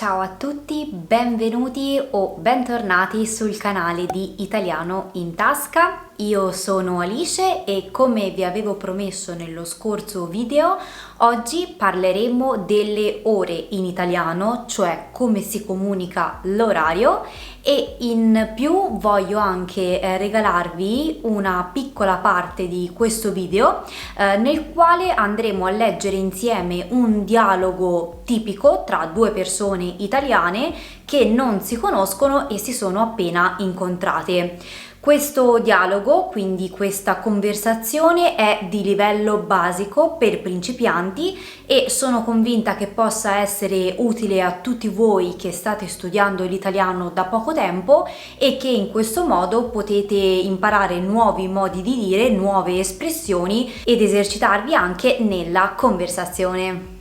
Ciao a tutti, benvenuti o bentornati sul canale di Italiano in Tasca. Io sono Alice e come vi avevo promesso nello scorso video, oggi parleremo delle ore in italiano, cioè come si comunica l'orario, e in più voglio anche regalarvi una piccola parte di questo video nel quale andremo a leggere insieme un dialogo tipico tra due persone italiane che non si conoscono e si sono appena incontrate. Questo dialogo, quindi questa conversazione, è di livello basico per principianti e sono convinta che possa essere utile a tutti voi che state studiando l'italiano da poco tempo e che in questo modo potete imparare nuovi modi di dire, nuove espressioni ed esercitarvi anche nella conversazione.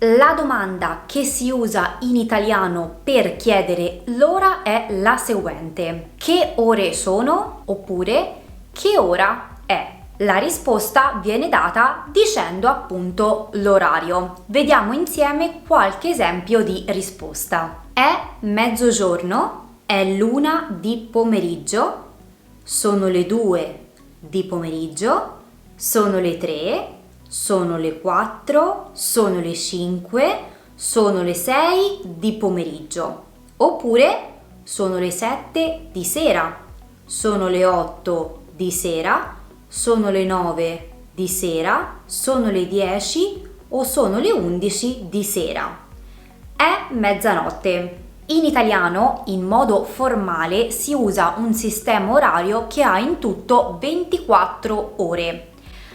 La domanda che si usa in italiano per chiedere l'ora è la seguente: che ore sono? Oppure che ora è? La risposta viene data dicendo appunto l'orario. Vediamo insieme qualche esempio di risposta. È mezzogiorno? È l'una di pomeriggio? Sono le 2 di pomeriggio? Sono le 3? Sono le 4, sono le 5, sono le 6 di pomeriggio. Oppure sono le 7 di sera, sono le 8 di sera, sono le 9 di sera, sono le 10 o sono le 11 di sera. È mezzanotte. In italiano, in modo formale, si usa un sistema orario che ha in tutto 24 ore.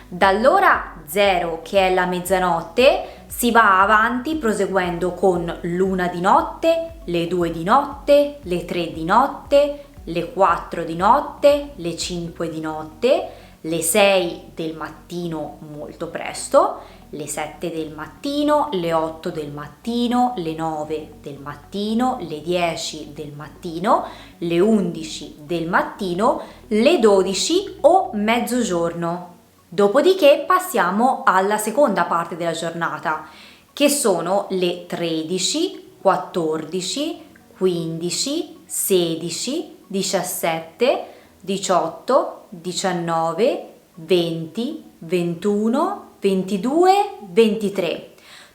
Dall'ora 0, che è la mezzanotte, si va avanti proseguendo con l'una di notte, le 2 di notte, le 3 di notte, le 4 di notte, le 5 di notte, le 6 del mattino molto presto, le 7 del mattino, le 8 del mattino, le 9 del mattino, le 10 del mattino, le 11 del mattino, le 12 o mezzogiorno. Dopodiché passiamo alla seconda parte della giornata, che sono le 13, 14, 15, 16, 17, 18, 19, 20, 21, 22, 23.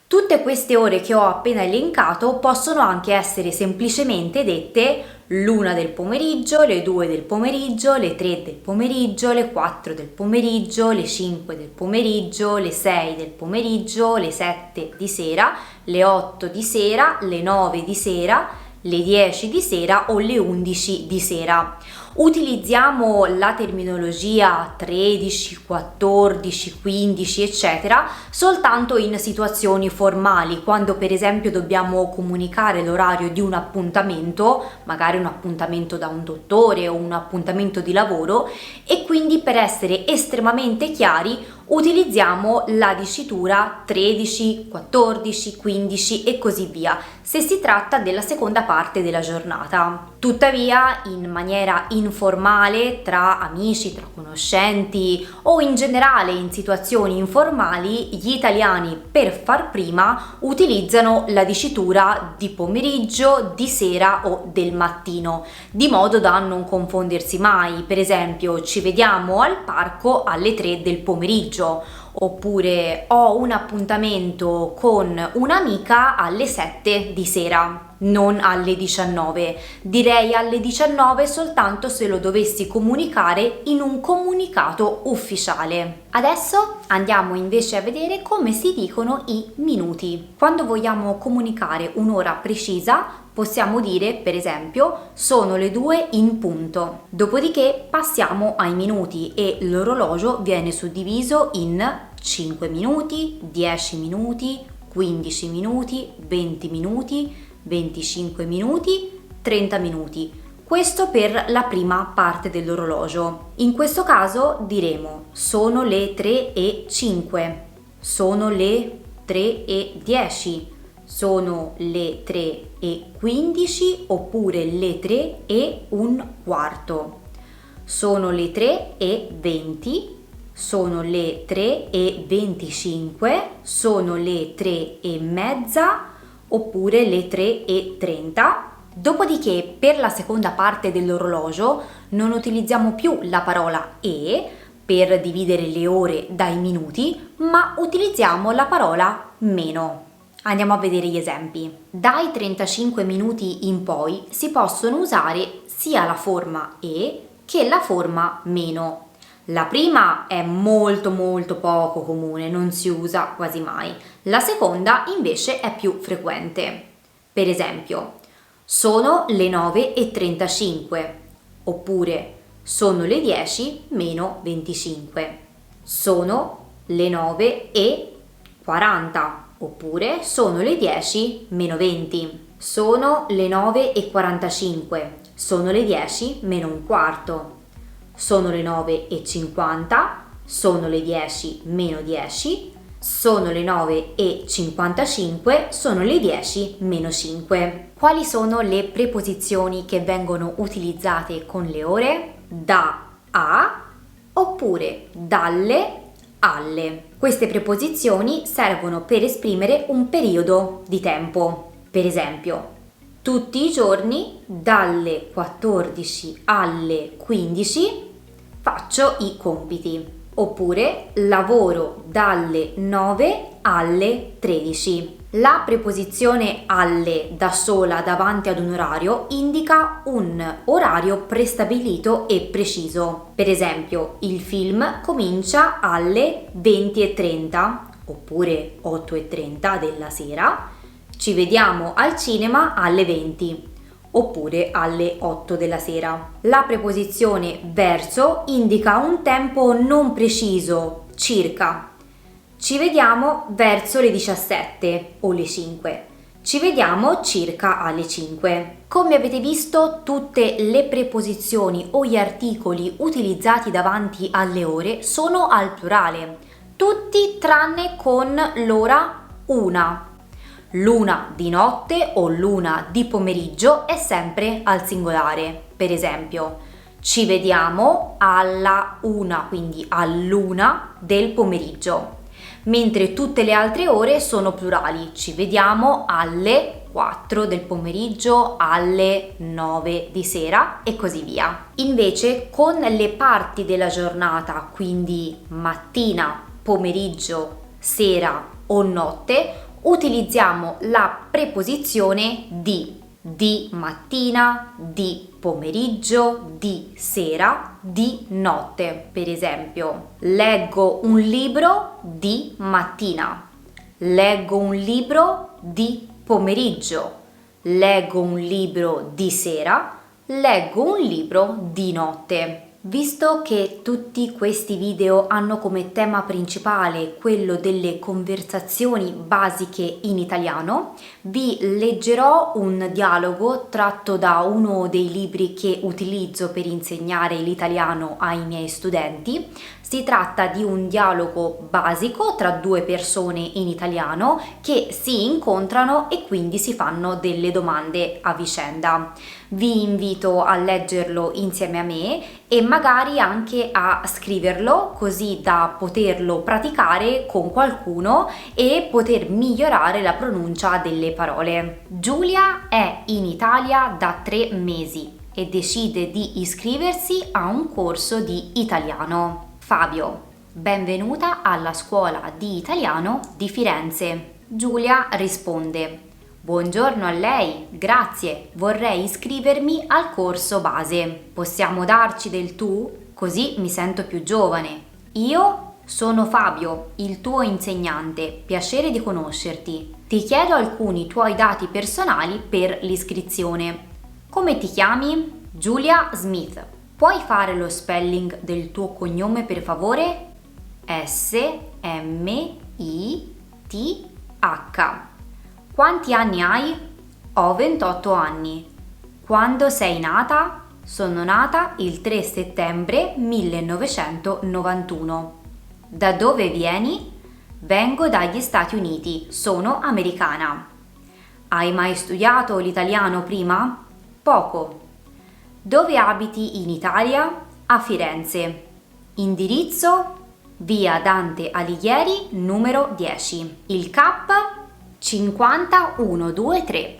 Tutte queste ore che ho appena elencato possono anche essere semplicemente dette l'1 del pomeriggio, le 2 del pomeriggio, le 3 del pomeriggio, le 4 del pomeriggio, le 5 del pomeriggio, le 6 del pomeriggio, le 7 di sera, le 8 di sera, le 9 di sera, le 10 di sera o le 11 di sera. Utilizziamo la terminologia 13, 14, 15 eccetera soltanto in situazioni formali, quando per esempio dobbiamo comunicare l'orario di un appuntamento, magari un appuntamento da un dottore o un appuntamento di lavoro, e quindi per essere estremamente chiari utilizziamo la dicitura 13, 14, 15 e così via, se si tratta della seconda parte della giornata. Tuttavia, in maniera informale, tra amici, tra conoscenti o in generale in situazioni informali, gli italiani per far prima utilizzano la dicitura di pomeriggio, di sera o del mattino, di modo da non confondersi mai. Per esempio, ci vediamo al parco alle 3 del pomeriggio. Oppure ho un appuntamento con un'amica alle 7 di sera, non alle 19. Direi alle 19 soltanto se lo dovessi comunicare in un comunicato ufficiale. Adesso andiamo invece a vedere come si dicono i minuti. Quando vogliamo comunicare un'ora precisa, possiamo dire, per esempio, sono le 2 in punto. Dopodiché passiamo ai minuti e l'orologio viene suddiviso in 5 minuti, 10 minuti, 15 minuti, 20 minuti, 25 minuti, 30 minuti. Questo per la prima parte dell'orologio. In questo caso diremo sono le 3 e 5, sono le 3 e 10, sono le 3 e 15 oppure le 3 e un quarto. Sono le 3 e 20, sono le 3:25, sono le 3:30 oppure le 3:30. Dopodiché per la seconda parte dell'orologio non utilizziamo più la parola e per dividere le ore dai minuti, ma utilizziamo la parola meno. Andiamo a vedere gli esempi. Dai 35 minuti in poi si possono usare sia la forma e che la forma meno. La prima è molto poco comune, non si usa quasi mai. La seconda invece è più frequente. Per esempio, sono le 9:35 oppure sono le 10 meno 25. Sono le 9:40 oppure sono le 10 meno 20. Sono le 9:45, sono le 10 meno un quarto. Sono le 9:50, sono le 10 meno 10, sono le 9:55, sono le 10 meno 5. Quali sono le preposizioni che vengono utilizzate con le ore? Da a oppure dalle alle. Queste preposizioni servono per esprimere un periodo di tempo. Per esempio, tutti i giorni dalle 14 alle 15 faccio i compiti, oppure lavoro dalle 9 alle 13. La preposizione alle da sola davanti ad un orario indica un orario prestabilito e preciso. Per esempio, il film comincia alle 20:30 oppure 8:30 della sera. Ci vediamo al cinema alle 20 oppure alle 8 della sera. La preposizione verso indica un tempo non preciso, circa. Ci vediamo verso le 17 o le 5. Ci vediamo circa alle 5. Come avete visto, tutte le preposizioni o gli articoli utilizzati davanti alle ore sono al plurale, tutti tranne con l'ora una. L'una di notte o l'una di pomeriggio è sempre al singolare. Per esempio, ci vediamo alla una, quindi all'una del pomeriggio. Mentre tutte le altre ore sono plurali, ci vediamo alle 4 del pomeriggio, alle 9 di sera e così via. Invece con le parti della giornata, quindi mattina, pomeriggio, sera o notte, utilizziamo la preposizione di mattina, di pomeriggio, di sera, di notte. Per esempio, leggo un libro di mattina, leggo un libro di pomeriggio, leggo un libro di sera, leggo un libro di notte. Visto che tutti questi video hanno come tema principale quello delle conversazioni basiche in italiano, vi leggerò un dialogo tratto da uno dei libri che utilizzo per insegnare l'italiano ai miei studenti. Si tratta di un dialogo basico tra due persone in italiano che si incontrano e quindi si fanno delle domande a vicenda. Vi invito a leggerlo insieme a me e magari anche a scriverlo così da poterlo praticare con qualcuno e poter migliorare la pronuncia delle parole. Giulia è in Italia da 3 mesi e decide di iscriversi a un corso di italiano. Fabio: benvenuta alla scuola di italiano di Firenze. Giulia risponde: buongiorno a lei, grazie, vorrei iscrivermi al corso base. Possiamo darci del tu? Così mi sento più giovane. Io sono Fabio, il tuo insegnante, piacere di conoscerti. Ti chiedo alcuni tuoi dati personali per l'iscrizione. Come ti chiami? Giulia Smith. Puoi fare lo spelling del tuo cognome per favore? S-M-I-T-H. Quanti anni hai? Ho 28 anni. Quando sei nata? Sono nata il 3 settembre 1991. Da dove vieni? Vengo dagli Stati Uniti, sono americana. Hai mai studiato l'italiano prima? Poco. Dove abiti in Italia? A Firenze. Indirizzo? via Dante Alighieri numero 10. Il CAP 50123.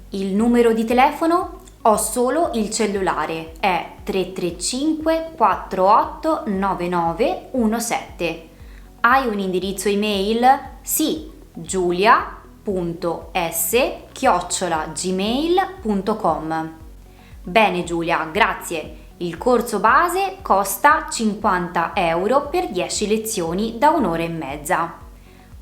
Il numero di telefono? Ho solo il cellulare, è 335 48 99 17. Hai un indirizzo email? Sì, giulia.s@gmail.com. Bene Giulia, grazie. Il corso base costa 50 euro per 10 lezioni da 1 ora e mezza.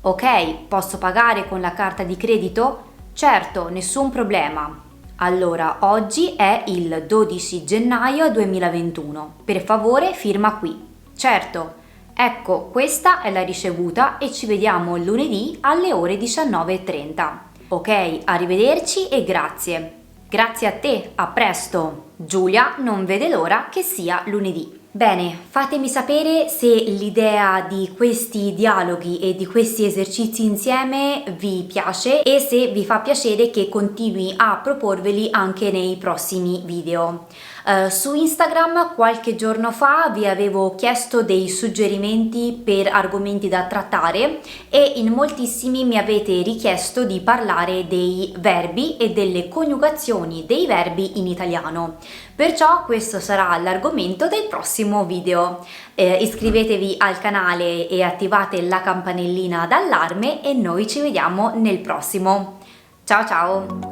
Ok, posso pagare con la carta di credito? Certo, nessun problema. Allora, oggi è il 12 gennaio 2021. Per favore, firma qui. Certo. Ecco, questa è la ricevuta e ci vediamo lunedì alle ore 19:30. Ok, arrivederci e grazie. Grazie a te, a presto. Giulia non vede l'ora che sia lunedì. Bene, fatemi sapere se l'idea di questi dialoghi e di questi esercizi insieme vi piace e se vi fa piacere che continui a proporveli anche nei prossimi video. Su Instagram qualche giorno fa vi avevo chiesto dei suggerimenti per argomenti da trattare e in moltissimi mi avete richiesto di parlare dei verbi e delle coniugazioni dei verbi in italiano. Perciò questo sarà l'argomento del prossimo video. Iscrivetevi al canale e attivate la campanellina d'allarme e noi ci vediamo nel prossimo. Ciao ciao!